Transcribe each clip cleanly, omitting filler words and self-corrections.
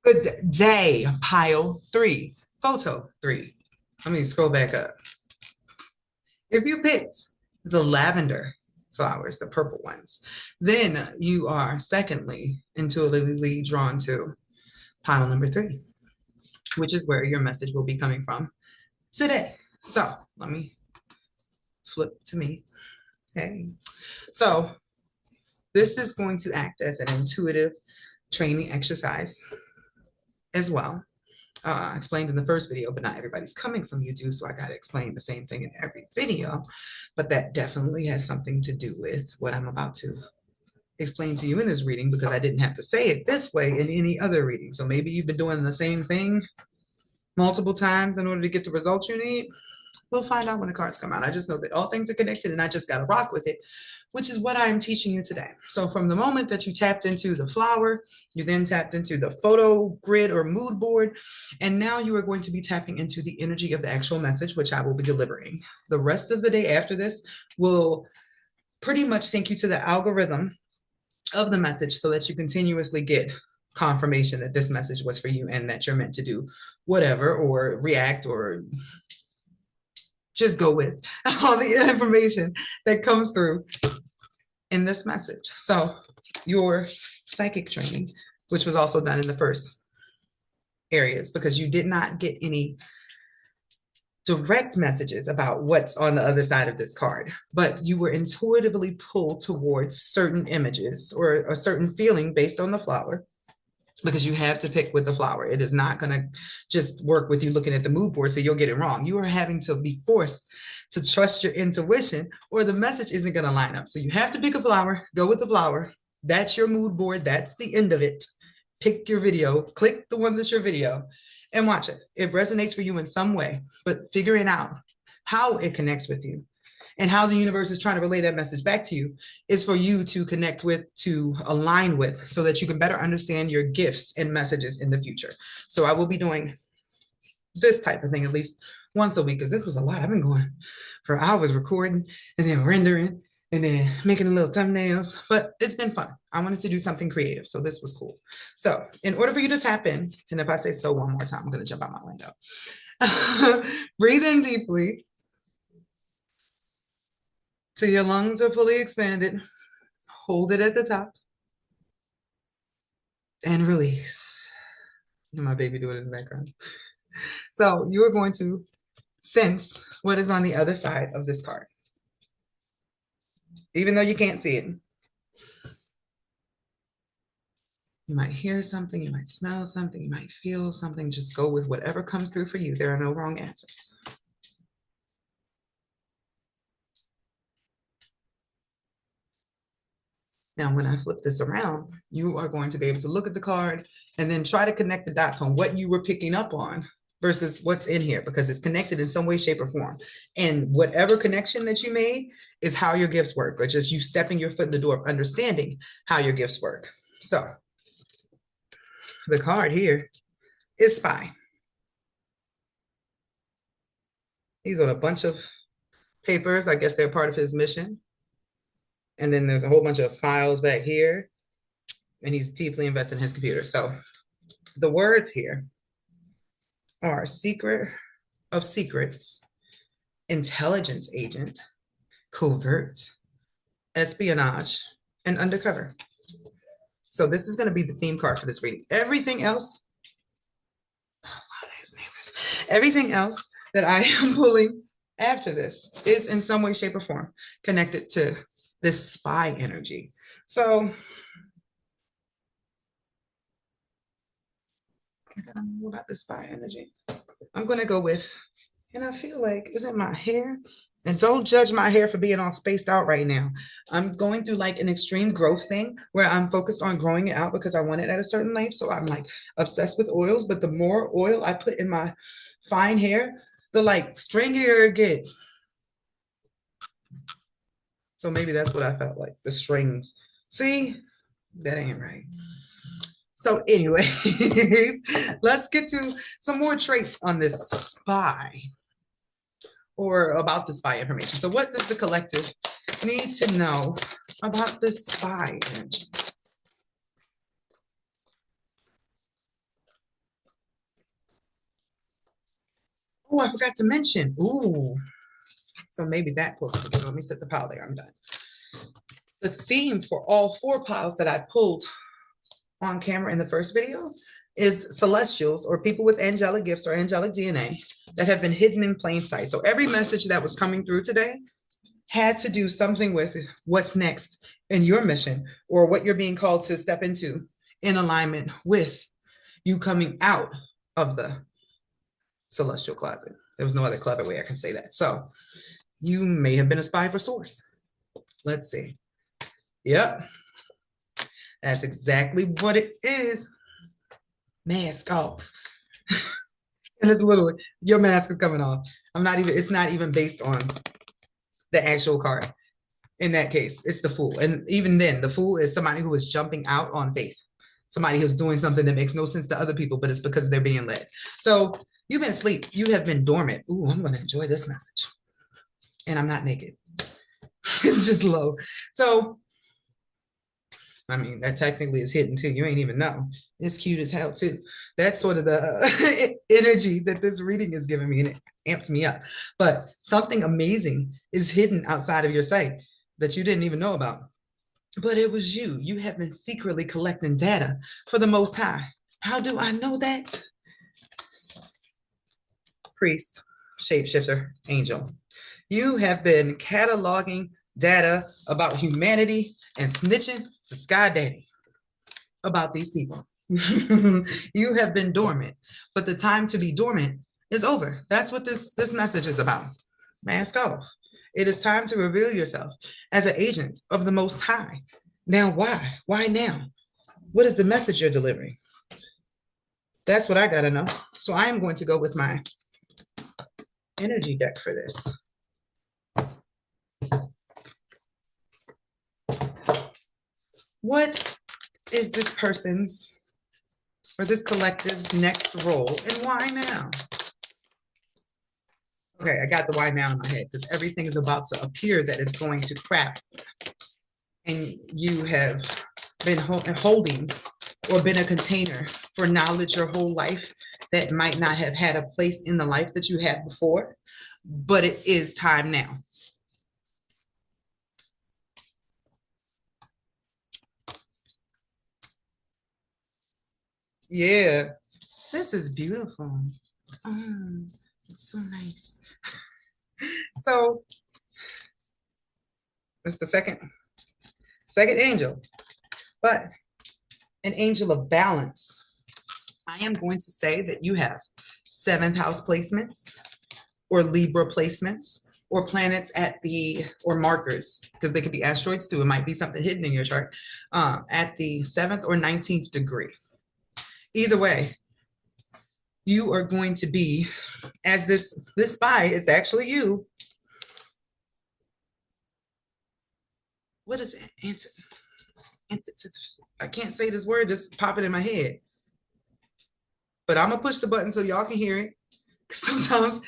Good day, pile three, photo three. Let me scroll back up. If you picked the lavender flowers, the purple ones, then you are secondly intuitively drawn to pile number three, which is where your message will be coming from today. So let me flip to me. Hey. So this is going to act as an intuitive training exercise as well. Explained in the first video, but not everybody's coming from YouTube, so I got to explain the same thing in every video. But that definitely has something to do with what I'm about to explain to you in this reading, because I didn't have to say it this way in any other reading. So maybe you've been doing the same thing multiple times in order to get the results you need. We'll find out when the cards come out. I just know that all things are connected and I just got to rock with it, which is what I'm teaching you today. So from the moment that you tapped into the flower, you then tapped into the photo grid or mood board, and now you are going to be tapping into the energy of the actual message, which I will be delivering. The rest of the day after this will pretty much sync you to the algorithm of the message so that you continuously get confirmation that this message was for you and that you're meant to do whatever or react or just go with all the information that comes through in this message. So your psychic training, which was also done in the first areas, because you did not get any direct messages about what's on the other side of this card, but you were intuitively pulled towards certain images or a certain feeling based on the flower, because you have to pick with the flower. It is not going to just work with you looking at the mood board so you'll get it wrong. You are having to be forced to trust your intuition or the message isn't going to line up. So you have to pick a flower, go with the flower. That's your mood board. That's the end of it. Pick your video, click the one that's your video and watch it. It resonates for you in some way, but figuring out how it connects with you and how the universe is trying to relay that message back to you is for you to connect with, to align with, so that you can better understand your gifts and messages in the future. So I will be doing this type of thing at least once a week, because this was a lot. I've been going for hours recording and then rendering and then making little thumbnails, but it's been fun. I wanted to do something creative, so this was cool. So in order for you to tap in, and if I say so one more time, I'm going to jump out my window. Breathe in deeply till your lungs are fully expanded. Hold it at the top and release. And my baby doing it in the background. So you are going to sense what is on the other side of this card, even though you can't see it. You might hear something, you might smell something, you might feel something. Just go with whatever comes through for you. There are no wrong answers. Now, when I flip this around, you are going to be able to look at the card and then try to connect the dots on what you were picking up on versus what's in here, because it's connected in some way, shape, or form. And whatever connection that you made is how your gifts work, or just you stepping your foot in the door of understanding how your gifts work. So the card here is Spy. He's on a bunch of papers. I guess they're part of his mission. And then there's a whole bunch of files back here, and he's deeply invested in his computer. So the words here are secret of secrets, intelligence agent, covert, espionage, and undercover. So this is going to be the theme card for this reading. Everything else, everything else that I am pulling after this is in some way, shape, or form connected to this spy energy. So I don't know about the spy energy. I'm going to go with, and I feel like, is it my hair? And don't judge my hair for being all spaced out right now. I'm going through like an extreme growth thing where I'm focused on growing it out because I want it at a certain length. So I'm like obsessed with oils, but the more oil I put in my fine hair, the like stringier it gets. So maybe that's what I felt like, the strings. See, that ain't right. So anyways, let's get to some more traits on this spy, or about the spy information. So what does the collective need to know about this spy energy? Oh, I forgot to mention. Ooh. So maybe that pulls together. Let me set the pile there. I'm done. The theme for all 4 piles that I pulled on camera in the first video is celestials, or people with angelic gifts or angelic DNA that have been hidden in plain sight. So every message that was coming through today had to do something with what's next in your mission, or what you're being called to step into in alignment with you coming out of the celestial closet. There was no other clever way I can say that. So you may have been a spy for Source. Let's see. Yep. That's exactly what it is. Mask off. And it's literally, your mask is coming off. It's not even based on the actual card. In that case, it's the Fool. And even then, the Fool is somebody who is jumping out on faith. Somebody who's doing something that makes no sense to other people, but it's because they're being led. So you've been asleep. You have been dormant. Ooh, I'm going to enjoy this message. And I'm not naked. It's just low. So, I mean, that technically is hidden too. You ain't even know. It's cute as hell too. That's sort of the energy that this reading is giving me, and it amps me up. But something amazing is hidden outside of your sight that you didn't even know about. But it was you. You have been secretly collecting data for the Most High. How do I know that? Priest, shapeshifter, angel. You have been cataloging data about humanity and snitching to Sky Daddy about these people. You have been dormant, but the time to be dormant is over. That's what this message is about. Mask off. It is time to reveal yourself as an agent of the Most High. Now, why? Why now? What is the message you're delivering? That's what I got to know. So I am going to go with my energy deck for this. What is this person's or this collective's next role, and why now? Okay, I got the why now in my head because everything is about to appear that it's going to crap. And you have been holding or been a container for knowledge your whole life that might not have had a place in the life that you had before, but it is time now. Yeah, this is beautiful. It's so nice. So it's the second angel, but an angel of balance. I am going to say that you have 7th house placements or Libra placements or planets or markers, because they could be asteroids too. It might be something hidden in your chart at the 7th or 19th degree. Either way, you are going to be, as this spy, it's actually you. What is it? I can't say this word, just popping in my head. But I'm gonna push the button so y'all can hear it. Sometimes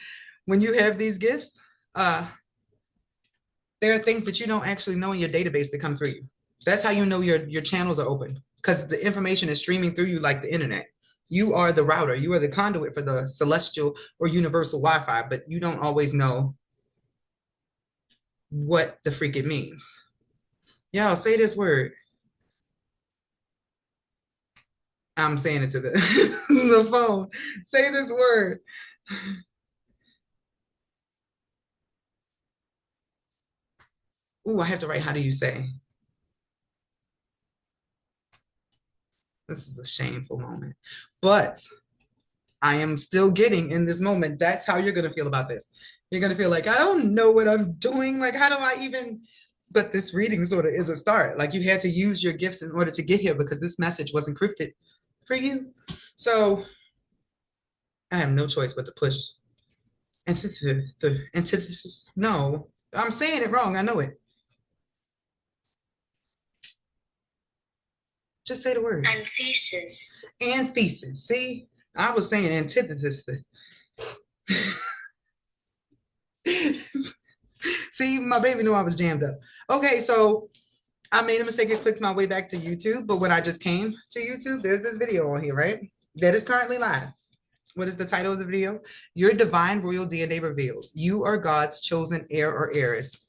when you have these gifts, there are things that you don't actually know in your database that come through you. That's how you know your channels are open, because the information is streaming through you like the internet. You are the router. You are the conduit for the celestial or universal Wi-Fi, but you don't always know what the freak it means. Y'all say this word. I'm saying it to the, the phone. Say this word. Ooh, I have to write, how do you say? This is a shameful moment. But I am still getting in this moment. That's how you're going to feel about this. You're going to feel like, I don't know what I'm doing. Like, how do I even? But this reading sort of is a start. Like, you had to use your gifts in order to get here because this message was encrypted for you. So I have no choice but to push. Antithesis. No, I'm saying it wrong. I know it. Just say the word. Antithesis. Antithesis. See, I was saying antithesis. See, my baby knew I was jammed up. Okay, so I made a mistake and clicked my way back to YouTube, but when I just came to YouTube, there's this video on here, right? That is currently live. What is the title of the video? Your divine royal DNA revealed. You are God's chosen heir or heiress.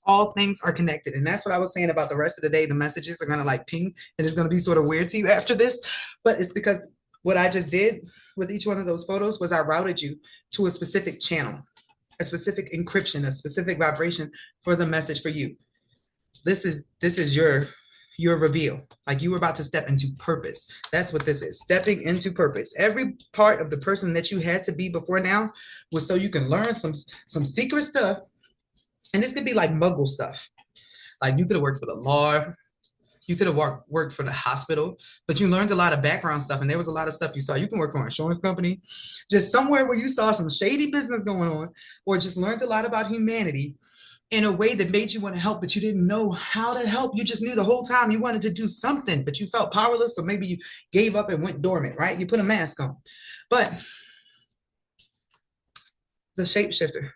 All things are connected. And that's what I was saying about the rest of the day. The messages are going to like ping and it's going to be sort of weird to you after this. But it's because what I just did with each one of those photos was I routed you to a specific channel, a specific encryption, a specific vibration for the message for you. This is your reveal. Like you were about to step into purpose. That's what this is. Stepping into purpose. Every part of the person that you had to be before now was so you can learn some secret stuff. And this could be like muggle stuff. Like you could have worked for the law. You could have worked for the hospital, but you learned a lot of background stuff. And there was a lot of stuff you saw. You can work for an insurance company, just somewhere where you saw some shady business going on, or just learned a lot about humanity in a way that made you want to help, but you didn't know how to help. You just knew the whole time you wanted to do something, but you felt powerless. So maybe you gave up and went dormant, right? You put a mask on. But the shapeshifter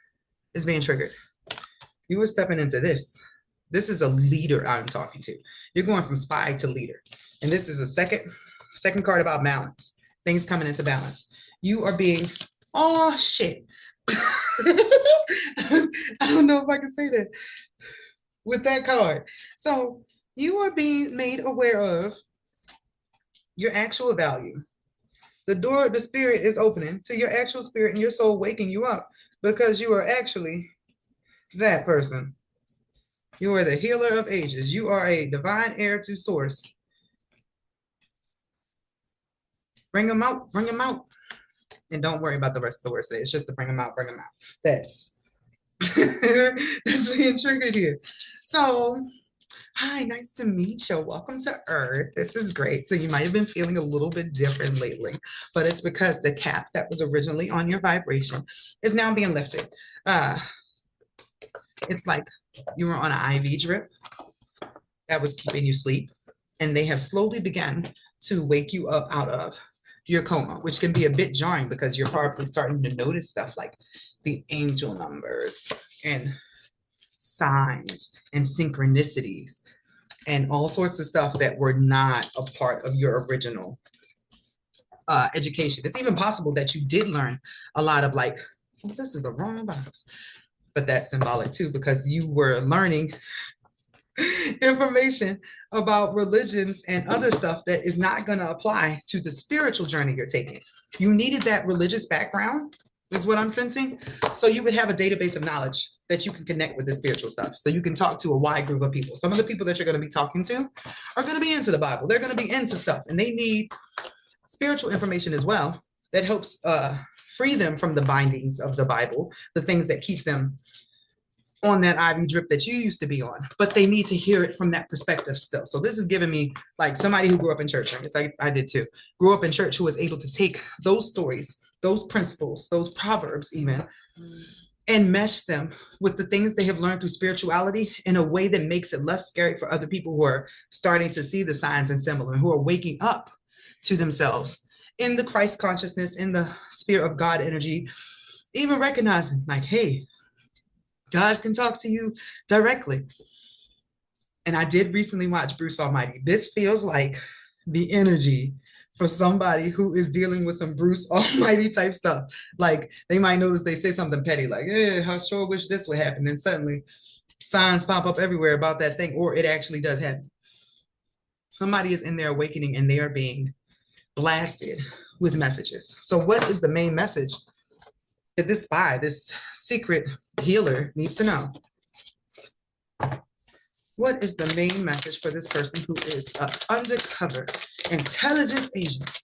is being triggered. You were stepping into this. This is a leader I'm talking to. You're going from spy to leader. And this is a second card about balance. Things coming into balance. You are being, oh shit. I don't know if I can say that with that card. So you are being made aware of your actual value. The door of the spirit is opening to your actual spirit and your soul waking you up because you are actually that person. You are the healer of ages. You are a divine heir to source. Bring them out, bring them out. And don't worry about the rest of the words today. It's just to bring them out, bring them out. That's being triggered here. So, hi, nice to meet you. Welcome to Earth. This is great. So you might have been feeling a little bit different lately, but it's because the cap that was originally on your vibration is now being lifted. It's like you were on an IV drip that was keeping you asleep, and they have slowly begun to wake you up out of your coma, which can be a bit jarring because you're probably starting to notice stuff like the angel numbers and signs and synchronicities and all sorts of stuff that were not a part of your original education. It's even possible that you did learn a lot of like, oh, this is the wrong box, but that's symbolic too, because you were learning information about religions and other stuff that is not going to apply to the spiritual journey you're taking. You needed that religious background, is what I'm sensing. So you would have a database of knowledge that you can connect with the spiritual stuff. So you can talk to a wide group of people. Some of the people that you're going to be talking to are going to be into the Bible. They're going to be into stuff, and they need spiritual information as well that helps free them from the bindings of the Bible, the things that keep them on that IV drip that you used to be on, but they need to hear it from that perspective still. So this is giving me like somebody who grew up in church. I guess I did too. Grew up in church, who was able to take those stories, those principles, those proverbs even, and mesh them with the things they have learned through spirituality in a way that makes it less scary for other people who are starting to see the signs and symbols and who are waking up to themselves in the Christ consciousness, in the spirit of God energy, even recognizing like, hey, God can talk to you directly. And I did recently watch Bruce Almighty. This feels like the energy for somebody who is dealing with some Bruce Almighty type stuff. Like they might notice they say something petty, like, I sure wish this would happen. Then suddenly signs pop up everywhere about that thing, or it actually does happen. Somebody is in their awakening and they are being blasted with messages. So what is the main message that this spy, this secret healer needs to know? What is the main message for this person who is an undercover intelligence agent,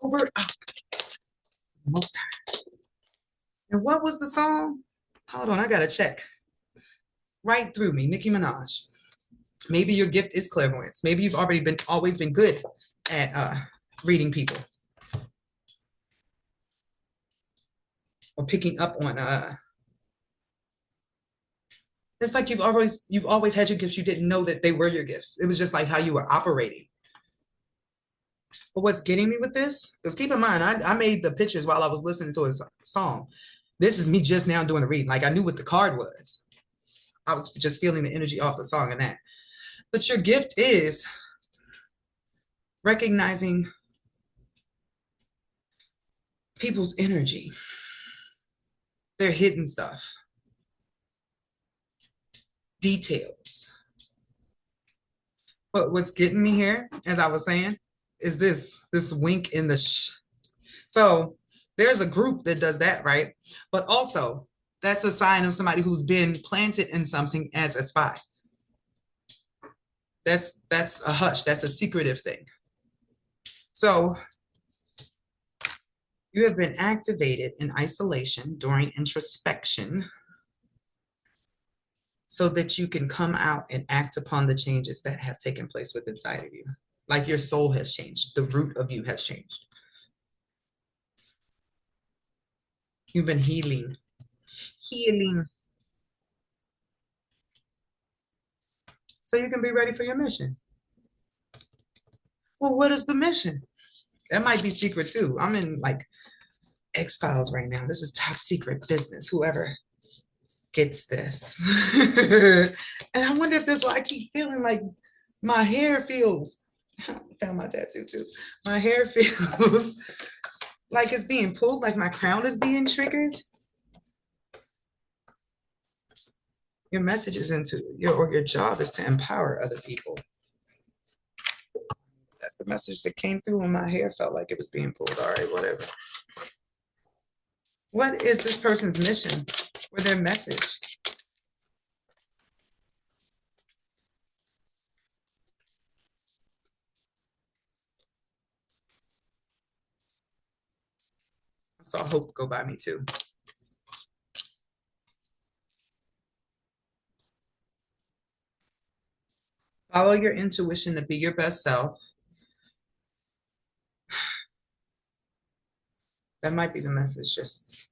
covert out most high? And what was the song? Hold on, I gotta check. Right Through Me, Nicki Minaj. Maybe your gift is clairvoyance. Maybe you've always been good at reading people or picking up on it's like you've always had your gifts. You didn't know that they were your gifts. It was just like how you were operating. But what's getting me with this, because keep in mind, I made the pictures while I was listening to a song. This is me just now doing the reading. Like I knew what the card was. I was just feeling the energy off the song and that. But your gift is recognizing people's energy, their hidden stuff, details. But what's getting me here, as I was saying, is this wink in the So there's a group that does that, right? But also, that's a sign of somebody who's been planted in something as a spy. That's a hush. That's a secretive thing. So you have been activated in isolation during introspection so that you can come out and act upon the changes that have taken place within inside of you. Like your soul has changed, the root of you has changed. You've been healing, healing, so you can be ready for your mission. Well, what is the mission? That might be secret too. I'm in like X-Files right now. This is top secret business. Whoever gets this. And I wonder if that's why I keep feeling like my hair feels, I found my tattoo too. My hair feels like it's being pulled, like my crown is being triggered. Your message is your job is to empower other people. That's the message that came through when my hair felt like it was being pulled. All right, whatever. What is this person's mission or their message? I saw hope go by me too. Follow your intuition to be your best self. That might be the message just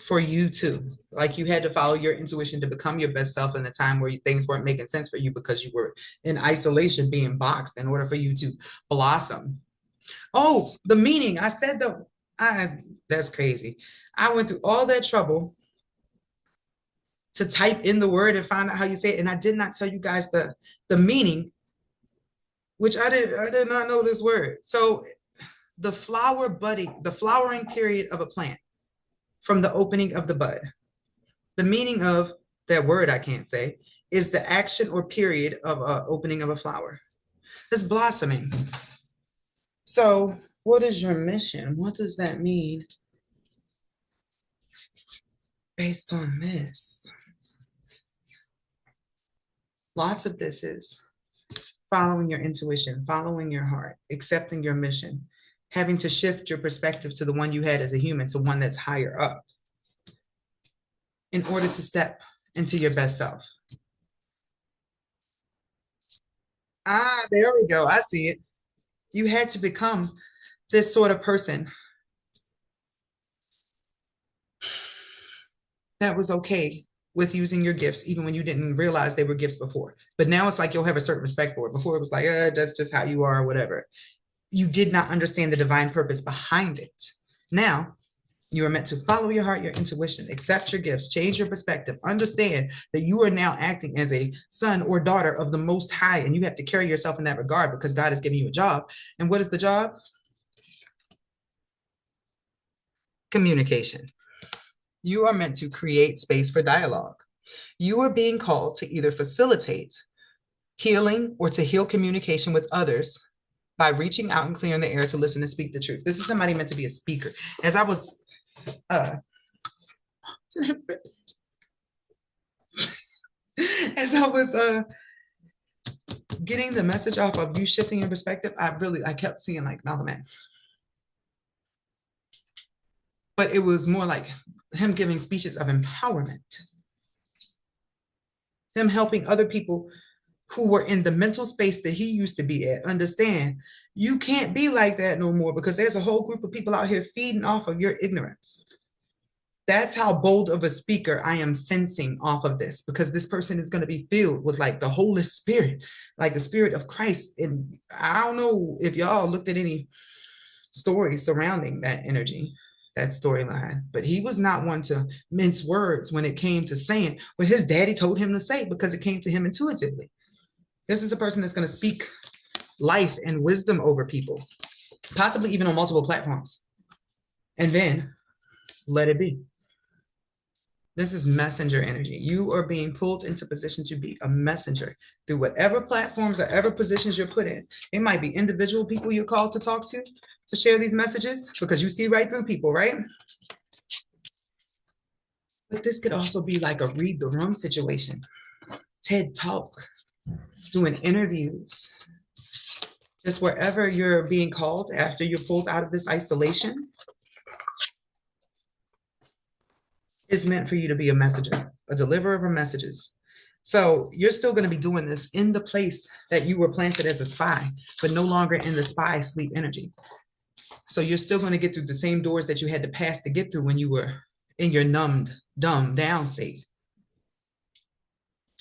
for you too. Like you had to follow your intuition to become your best self in a time where things weren't making sense for you because you were in isolation, being boxed in order for you to blossom. Oh, the meaning. I said that's crazy. I went through all that trouble to type in the word and find out how you say it. And I did not tell you guys the meaning, which I did not know this word. So the flowering period of a plant from the opening of the bud. The meaning of that word I can't say is the action or period of opening of a flower. It's blossoming. So what is your mission? What does that mean based on this? Lots of this is following your intuition, following your heart, accepting your mission, having to shift your perspective to the one you had as a human to one that's higher up in order to step into your best self. Ah, there we go. I see it. You had to become this sort of person that was okay with using your gifts, even when you didn't realize they were gifts before. But now it's like you'll have a certain respect for it. Before it was like, that's just how you are, or whatever. You did not understand the divine purpose behind it. Now you are meant to follow your heart, your intuition, accept your gifts, change your perspective, understand that you are now acting as a son or daughter of the Most High, and you have to carry yourself in that regard because God has given you a job. And what is the job? Communication. You are meant to create space for dialogue. You are being called to either facilitate healing or to heal communication with others by reaching out and clearing the air to listen and speak the truth. This is somebody meant to be a speaker. As I was as I was getting the message off of you shifting your perspective, I kept seeing like Malcolm X. But it was more like him giving speeches of empowerment, him helping other people who were in the mental space that he used to be at understand you can't be like that no more because there's a whole group of people out here feeding off of your ignorance. That's how bold of a speaker I am sensing off of this, because this person is going to be filled with like the Holy Spirit, like the Spirit of Christ. And I don't know if y'all looked at any stories surrounding that energy, that storyline, but he was not one to mince words when it came to saying what his daddy told him to say because it came to him intuitively. This is a person that's going to speak life and wisdom over people, possibly even on multiple platforms. and then let it be. This is messenger energy. You are being pulled into position to be a messenger through whatever platforms or ever positions you're put in. It might be individual people you're called to talk to share these messages, because you see right through people, right? But this could also be like a read the room situation, TED Talk, doing interviews, just wherever you're being called after you're pulled out of this isolation is meant for you to be a messenger, a deliverer of messages. So you're still going to be doing this in the place that you were planted as a spy, but no longer in the spy sleep energy. So you're still going to get through the same doors that you had to pass to get through when you were in your numbed, dumb down state.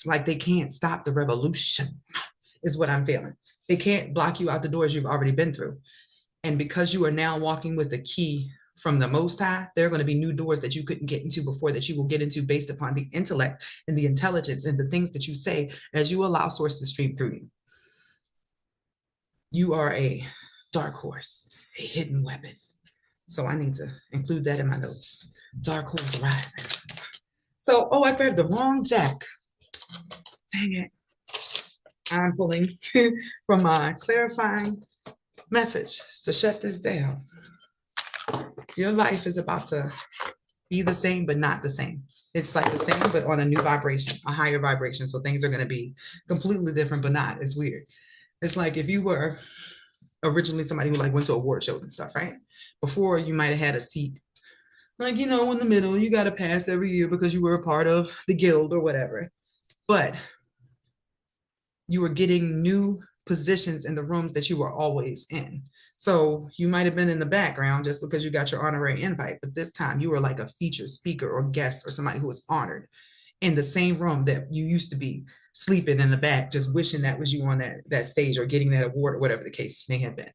Like they can't stop the revolution, is what I'm feeling. They can't block you out the doors you've already been through. And because you are now walking with the key from the Most High, there are going to be new doors that you couldn't get into before that you will get into based upon the intellect and the intelligence and the things that you say as you allow source to stream through you. You are a dark horse, a hidden weapon. So I need to include that in my notes. Dark horse rising. So, I grabbed the wrong deck. Dang it. I'm pulling from my clarifying message to shut this down. Your life is about to be the same, but not the same. It's like the same, but on a new vibration, a higher vibration. So things are going to be completely different, but not. It's weird. It's like if you were originally somebody who like went to award shows and stuff, right? Before you might have had a seat, like, in the middle, you got to pass every year because you were a part of the guild or whatever. But you were getting new positions in the rooms that you were always in. So you might have been in the background just because you got your honorary invite, but this time you were like a featured speaker or guest or somebody who was honored in the same room that you used to be sleeping in the back, just wishing that was you on that stage or getting that award or whatever the case may have been.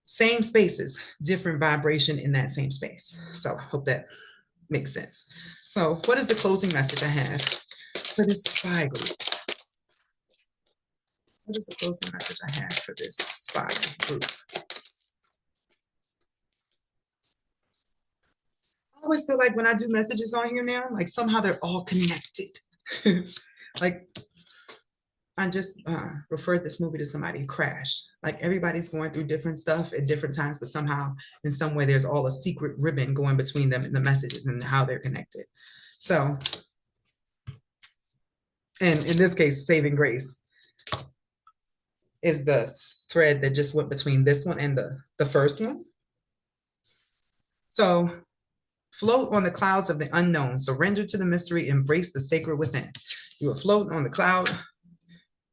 Same spaces, different vibration in that same space. So I hope that makes sense. So what is the closing message I have for this spy group? What is the closing message I have for this spy group? I always feel like when I do messages on here now, like somehow they're all connected. Like I just referred this movie to somebody, Crash. Like everybody's going through different stuff at different times, but somehow in some way there's all a secret ribbon going between them and the messages and how they're connected. So, and in this case, Saving Grace is the thread that just went between this one and the first one. So float on the clouds of the unknown, surrender to the mystery, embrace the sacred within. You are floating on the cloud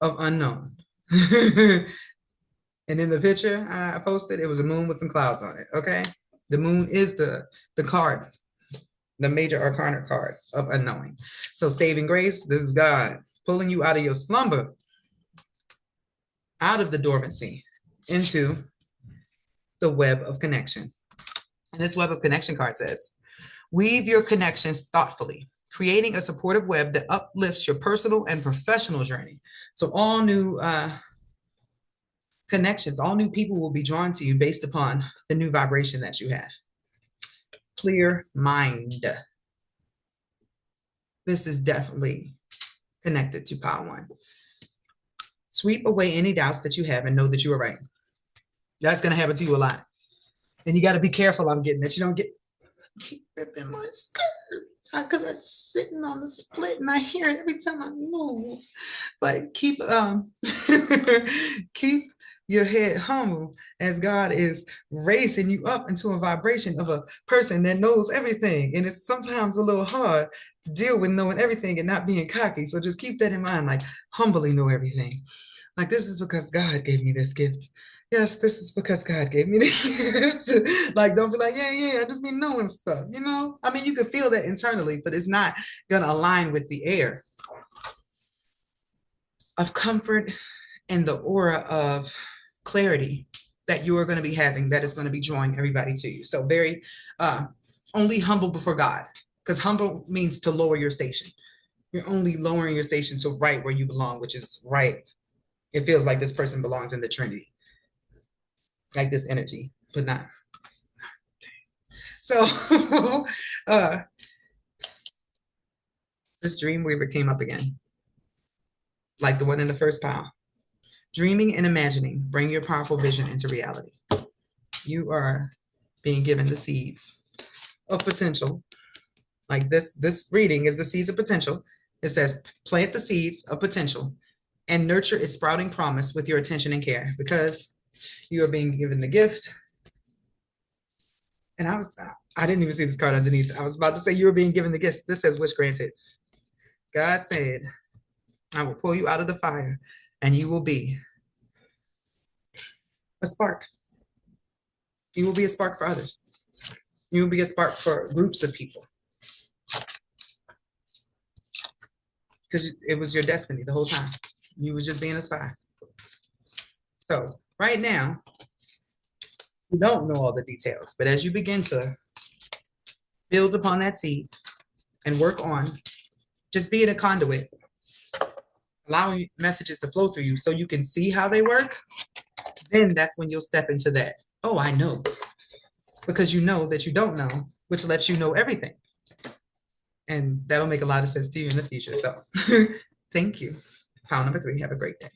of unknown. And in the picture I posted, it was a moon with some clouds on it, okay? The moon is the card, the major arcana card of unknowing. So saving grace, this is God pulling you out of your slumber, out of the dormancy, into the web of connection. And this web of connection card says, weave your connections thoughtfully, creating a supportive web that uplifts your personal and professional journey. So all new connections, all new people will be drawn to you based upon the new vibration that you have. Clear mind. This is definitely connected to Power One. Sweep away any doubts that you have and know that you are right. That's going to happen to you a lot. And you got to be careful. I'm getting that you don't keep ripping my skirt because I'm sitting on the split and I hear it every time I move. But keep keep your head humble as God is raising you up into a vibration of a person that knows everything. And it's sometimes a little hard to deal with knowing everything and not being cocky. So just keep that in mind, like humbly know everything. Like, this is because God gave me this gift. Yes, this is because God gave me this gift. Like, don't be like, yeah, I just be knowing stuff, you know? I mean, you can feel that internally, but it's not going to align with the air of comfort and the aura of clarity that you are going to be having that is going to be drawing everybody to you. So very only humble before God, because humble means to lower your station. You're only lowering your station to right where you belong, which is right. It feels like this person belongs in the Trinity, like this energy, but not. So uh this dream weaver came up again, like the one in the first pile. Dreaming and imagining bring your powerful vision into reality. You are being given the seeds of potential. Like this reading is the seeds of potential. It says plant the seeds of potential and nurture its sprouting promise with your attention and care, because you are being given the gift. And I didn't even see this card underneath. I was about to say you were being given the gift. This says wish granted. God said, I will pull you out of the fire and you will be a spark. You will be a spark for others. You will be a spark for groups of people, because it was your destiny the whole time. You were just being a spy. So right now, you don't know all the details, but as you begin to build upon that seed and work on just being a conduit, allowing messages to flow through you so you can see how they work, then that's when you'll step into that. Oh, I know. Because you know that you don't know, which lets you know everything. And that'll make a lot of sense to you in the future. So thank you. File number 3. Have a great day.